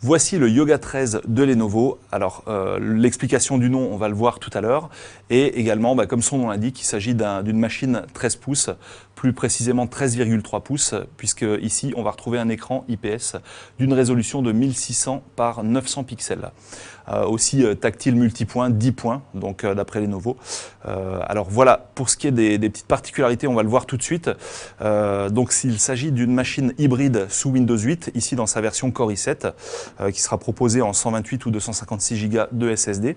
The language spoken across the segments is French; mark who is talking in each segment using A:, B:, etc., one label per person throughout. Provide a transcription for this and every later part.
A: Voici le Yoga 13 de Lenovo. Alors, l'explication du nom, on va le voir tout à l'heure. Et également, comme son nom l'indique, il s'agit d'une machine 13 pouces, plus précisément 13,3 pouces, puisque ici, on va retrouver un écran IPS d'une résolution de 1600 par 900 pixels. Aussi tactile multipoint, 10 points, donc d'après Lenovo. Alors voilà, pour ce qui est des petites particularités, on va le voir tout de suite. Donc il s'agit d'une machine hybride sous Windows 8, ici dans sa version Core i7, qui sera proposée en 128 ou 256 Go de SSD.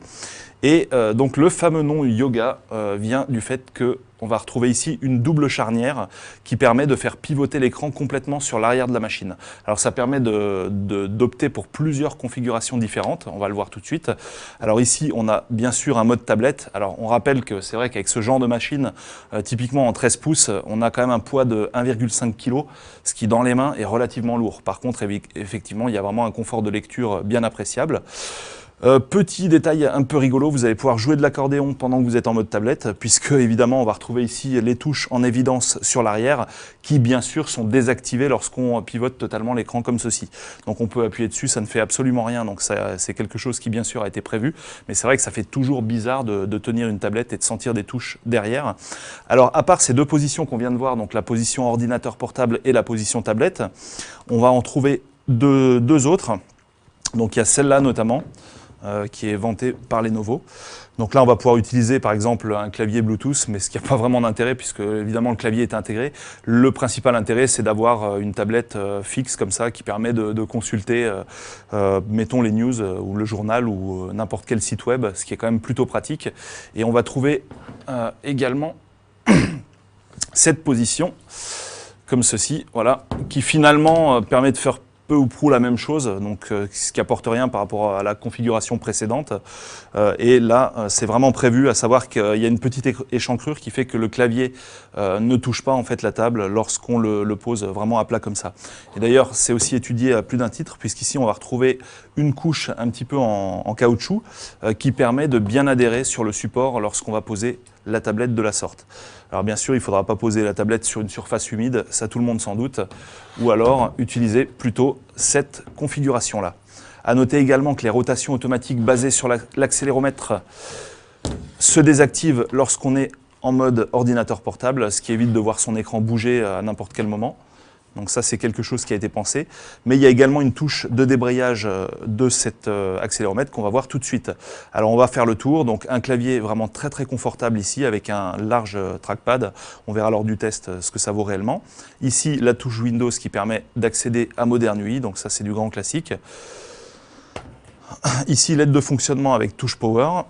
A: Et donc le fameux nom Yoga vient du fait qu'on va retrouver ici une double charnière qui permet de faire pivoter l'écran complètement sur l'arrière de la machine. Alors ça permet d'opter pour plusieurs configurations différentes, on va le voir tout de suite. Alors ici on a bien sûr un mode tablette. Alors on rappelle que c'est vrai qu'avec ce genre de machine, typiquement en 13 pouces, on a quand même un poids de 1,5 kg, ce qui dans les mains est relativement lourd. Par contre effectivement il y a vraiment un confort de lecture bien appréciable. Petit détail un peu rigolo, vous allez pouvoir jouer de l'accordéon pendant que vous êtes en mode tablette, puisque évidemment on va retrouver ici les touches en évidence sur l'arrière, qui bien sûr sont désactivées lorsqu'on pivote totalement l'écran comme ceci. Donc on peut appuyer dessus, ça ne fait absolument rien, donc c'est quelque chose qui bien sûr a été prévu, mais c'est vrai que ça fait toujours bizarre de tenir une tablette et de sentir des touches derrière. Alors à part ces deux positions qu'on vient de voir, donc la position ordinateur portable et la position tablette, on va en trouver deux autres. Donc il y a celle-là notamment, qui est vantée par Lenovo. Donc là, on va pouvoir utiliser par exemple un clavier Bluetooth, mais ce qui n'a pas vraiment d'intérêt puisque évidemment le clavier est intégré. Le principal intérêt, c'est d'avoir une tablette fixe comme ça qui permet de consulter, mettons les news ou le journal ou n'importe quel site web, ce qui est quand même plutôt pratique. Et on va trouver également cette position, comme ceci, voilà, qui finalement permet de faire peu ou prou la même chose, donc ce qui apporte rien par rapport à la configuration précédente. Et là, c'est vraiment prévu, à savoir qu'il y a une petite échancrure qui fait que le clavier ne touche pas en fait la table lorsqu'on le pose vraiment à plat comme ça. Et d'ailleurs, c'est aussi étudié à plus d'un titre, puisqu'ici on va retrouver une couche un petit peu en caoutchouc qui permet de bien adhérer sur le support lorsqu'on va poser la tablette de la sorte. Alors bien sûr, il ne faudra pas poser la tablette sur une surface humide, ça tout le monde s'en doute, ou alors utiliser plutôt cette configuration-là. À noter également que les rotations automatiques basées sur l'accéléromètre se désactivent lorsqu'on est en mode ordinateur portable, ce qui évite de voir son écran bouger à n'importe quel moment. Donc ça, c'est quelque chose qui a été pensé. Mais il y a également une touche de débrayage de cet accéléromètre qu'on va voir tout de suite. Alors on va faire le tour. Donc un clavier vraiment très très confortable ici avec un large trackpad. On verra lors du test ce que ça vaut réellement. Ici, la touche Windows qui permet d'accéder à Modern UI. Donc ça, c'est du grand classique. Ici, l'aide de fonctionnement avec touche Power.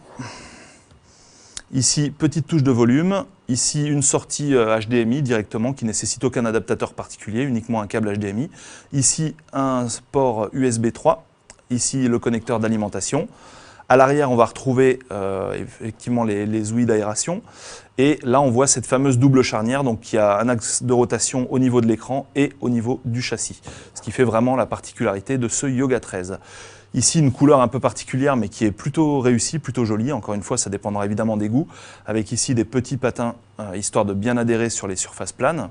A: Ici, petite touche de volume. Ici, une sortie HDMI directement qui ne nécessite aucun adaptateur particulier, uniquement un câble HDMI. Ici, un port USB 3. Ici, le connecteur d'alimentation. À l'arrière, on va retrouver effectivement les ouïes d'aération. Et là, on voit cette fameuse double charnière, donc qui a un axe de rotation au niveau de l'écran et au niveau du châssis. Ce qui fait vraiment la particularité de ce Yoga 13. Ici, une couleur un peu particulière, mais qui est plutôt réussie, plutôt jolie. Encore une fois, ça dépendra évidemment des goûts. Avec ici des petits patins, histoire de bien adhérer sur les surfaces planes.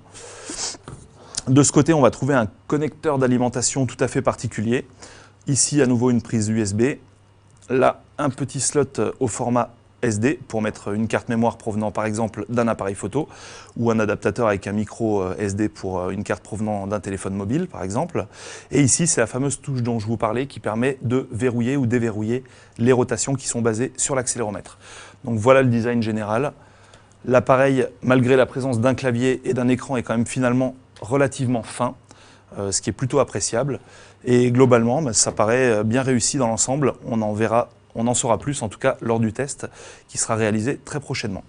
A: De ce côté, on va trouver un connecteur d'alimentation tout à fait particulier. Ici, à nouveau, une prise USB. Là, un petit slot au format SD pour mettre une carte mémoire provenant par exemple d'un appareil photo ou un adaptateur avec un micro SD pour une carte provenant d'un téléphone mobile par exemple. Et ici, c'est la fameuse touche dont je vous parlais qui permet de verrouiller ou déverrouiller les rotations qui sont basées sur l'accéléromètre. Donc voilà le design général. L'appareil, malgré la présence d'un clavier et d'un écran, est quand même finalement relativement fin, ce qui est plutôt appréciable. Et globalement, ça paraît bien réussi dans l'ensemble. On en saura plus en tout cas lors du test qui sera réalisé très prochainement.